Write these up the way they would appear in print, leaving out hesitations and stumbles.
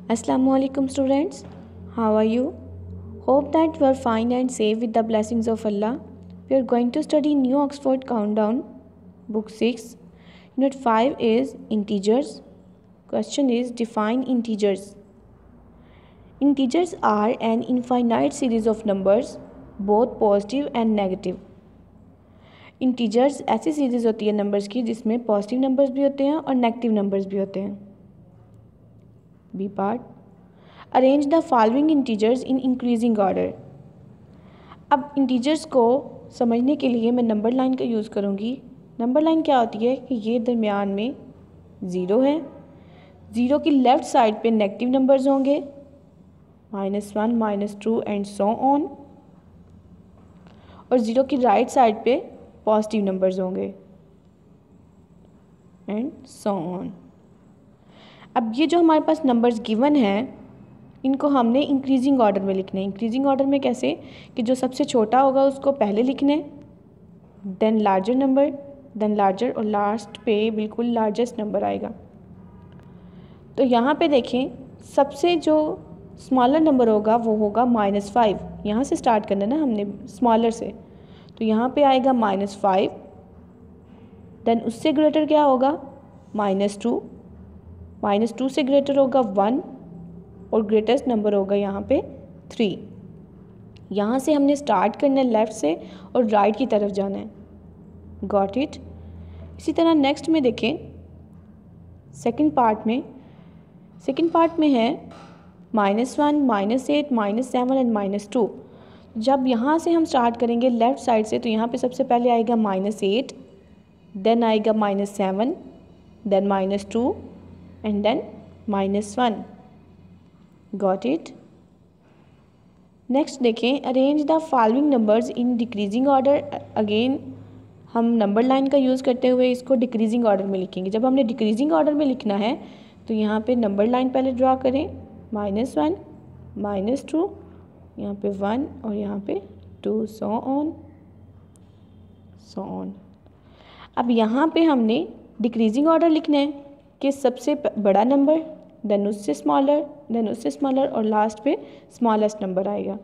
Assalamu alaikum students. How are you? Hope that you are fine and safe with the blessings of Allah. We are going to study New Oxford Countdown, Book 6. Unit 5 is Integers. Question is define integers. Integers are an infinite series of numbers, both positive and negative. Integers ऐसी series होती है numbers की जिसमें positive numbers भी होते हैं और negative numbers भी होते हैं. B part, arrange the following integers in increasing order. अब इंटीजर्स को समझने के लिए मैं नंबर लाइन का यूज़ करूँगी. नंबर लाइन क्या होती है कि ये दरमियान में ज़ीरो है, ज़ीरो की लेफ़्ट साइड पे नेगेटिव नंबर्स होंगे, -1, -2 एंड सो ऑन, और ज़ीरो की राइट साइड पे पॉजिटिव नंबर्स होंगे एंड सो ऑन. अब ये जो हमारे पास नंबर्स गिवन हैं इनको हमने इंक्रीजिंग ऑर्डर में लिखने हैं. इंक्रीजिंग ऑर्डर में कैसे कि जो सबसे छोटा होगा उसको पहले लिखने, then larger number, then larger, और लास्ट पे बिल्कुल लार्जेस्ट नंबर आएगा. तो यहाँ पे देखें सबसे जो स्मॉलर नंबर होगा वो होगा -5. यहाँ से स्टार्ट करना ना हमने स्मॉलर से, तो यहाँ पे आएगा -5. देन उससे ग्रेटर क्या होगा -2, -2 से ग्रेटर होगा 1 और ग्रेटेस्ट नंबर होगा यहाँ पे 3. यहाँ से हमने स्टार्ट करना है लेफ़्ट से और राइट की तरफ जाना है. Got it. इसी तरह नेक्स्ट में देखें सेकंड पार्ट में है -1, -8, -7 एंड -2. जब यहाँ से हम स्टार्ट करेंगे लेफ़्ट साइड से तो यहाँ पे सबसे पहले आएगा -8, देन आएगा -7, then -2 and then -1. Got it. Next देखें arrange the following numbers in decreasing order. Again हम नंबर लाइन का यूज़ करते हुए इसको डिक्रीजिंग ऑर्डर में लिखेंगे. जब हमने डिक्रीजिंग ऑर्डर में लिखना है तो यहाँ पे नंबर लाइन पहले ड्रा करें, -1, -2, यहाँ पे 1 और यहाँ पे 2, सो ऑन. अब यहाँ पे हमने डिक्रीजिंग ऑर्डर लिखना है कि सबसे बड़ा नंबर, देन उससे स्मॉलर और लास्ट पे स्मॉलेस्ट नंबर आएगा.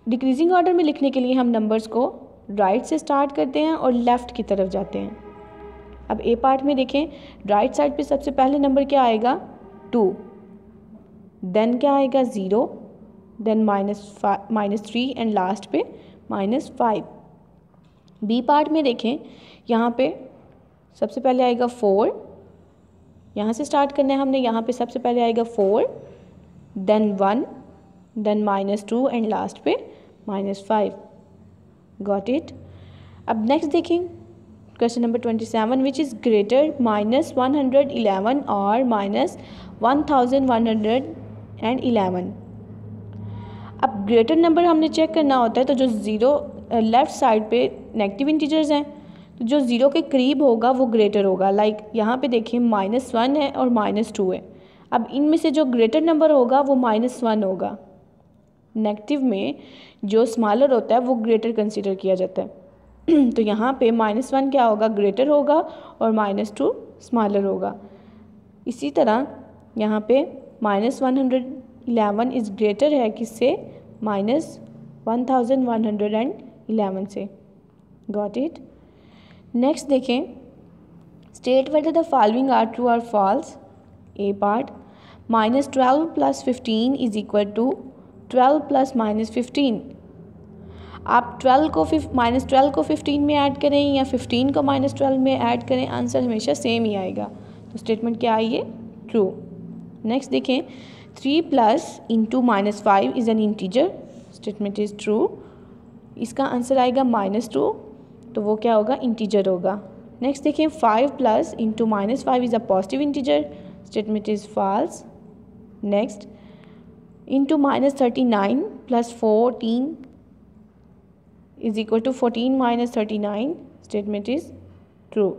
डिक्रीजिंग ऑर्डर में लिखने के लिए हम नंबर्स को राइट से स्टार्ट करते हैं और लेफ़्ट की तरफ जाते हैं. अब ए पार्ट में देखें राइट साइड पे सबसे पहले नंबर क्या आएगा 2, देन क्या आएगा 0, देन -3 एंड लास्ट पे -5. बी पार्ट में देखें यहाँ पे सबसे पहले आएगा 4, यहाँ से स्टार्ट करना है हमने. यहाँ पे सबसे पहले आएगा 4, देन 1, देन -2 एंड लास्ट पे -5. Got it. अब नेक्स्ट देखें question number 27, which is greater -111 और -1111. अब ग्रेटर नंबर हमने चेक करना होता है तो जो ज़ीरो लेफ़्ट साइड पे नेगेटिव इंटीजर्स हैं तो जो ज़ीरो के करीब होगा वो ग्रेटर होगा. लाइक यहाँ पे देखिए -1 है और -2 है. अब इनमें से जो ग्रेटर नंबर होगा वो -1 होगा. नेगेटिव में जो स्मॉलर होता है वो ग्रेटर कंसीडर किया जाता है. तो यहाँ पे -1 क्या होगा ग्रेटर होगा और -2 स्मॉलर होगा. इसी तरह यहाँ पे -111 इज़ ग्रेटर है किससे -1111 से. Got it. नेक्स्ट देखें state whether the following are true और false. A part, -12 + 15 is equal to 12 + -15. आप -12 को 15 में ऐड करें या 15 को -12 में ऐड करें, आंसर हमेशा सेम ही आएगा. तो स्टेटमेंट क्या आई है ट्रू. नेक्स्ट देखें 3 + (-5) is an integer. Statement is true. इसका आंसर आएगा -2, तो वो क्या होगा इंटीजर होगा. नेक्स्ट देखें 5 + (-5) is a positive integer. Statement is false. Next (-39 + 14 is equal to 14 - 39. Statement is true.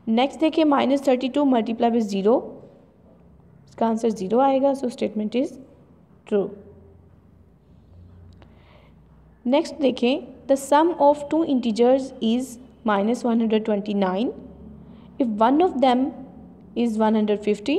Next देखिए -32 मल्टीप्लाई बाय 0, इसका आंसर 0 आएगा. So statement is true. Next देखें the sum of 2 integers is -129 if one of them is 150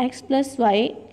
x + y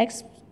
x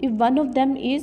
if one of them is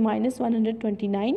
-129.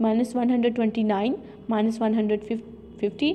-129 -150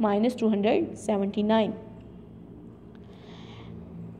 -279.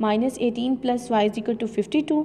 -18 + y = 52.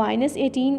-18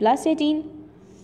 +18.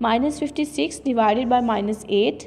-56 / -8.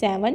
7.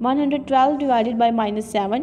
112 / -7.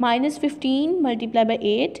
-15 × 8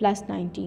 +90.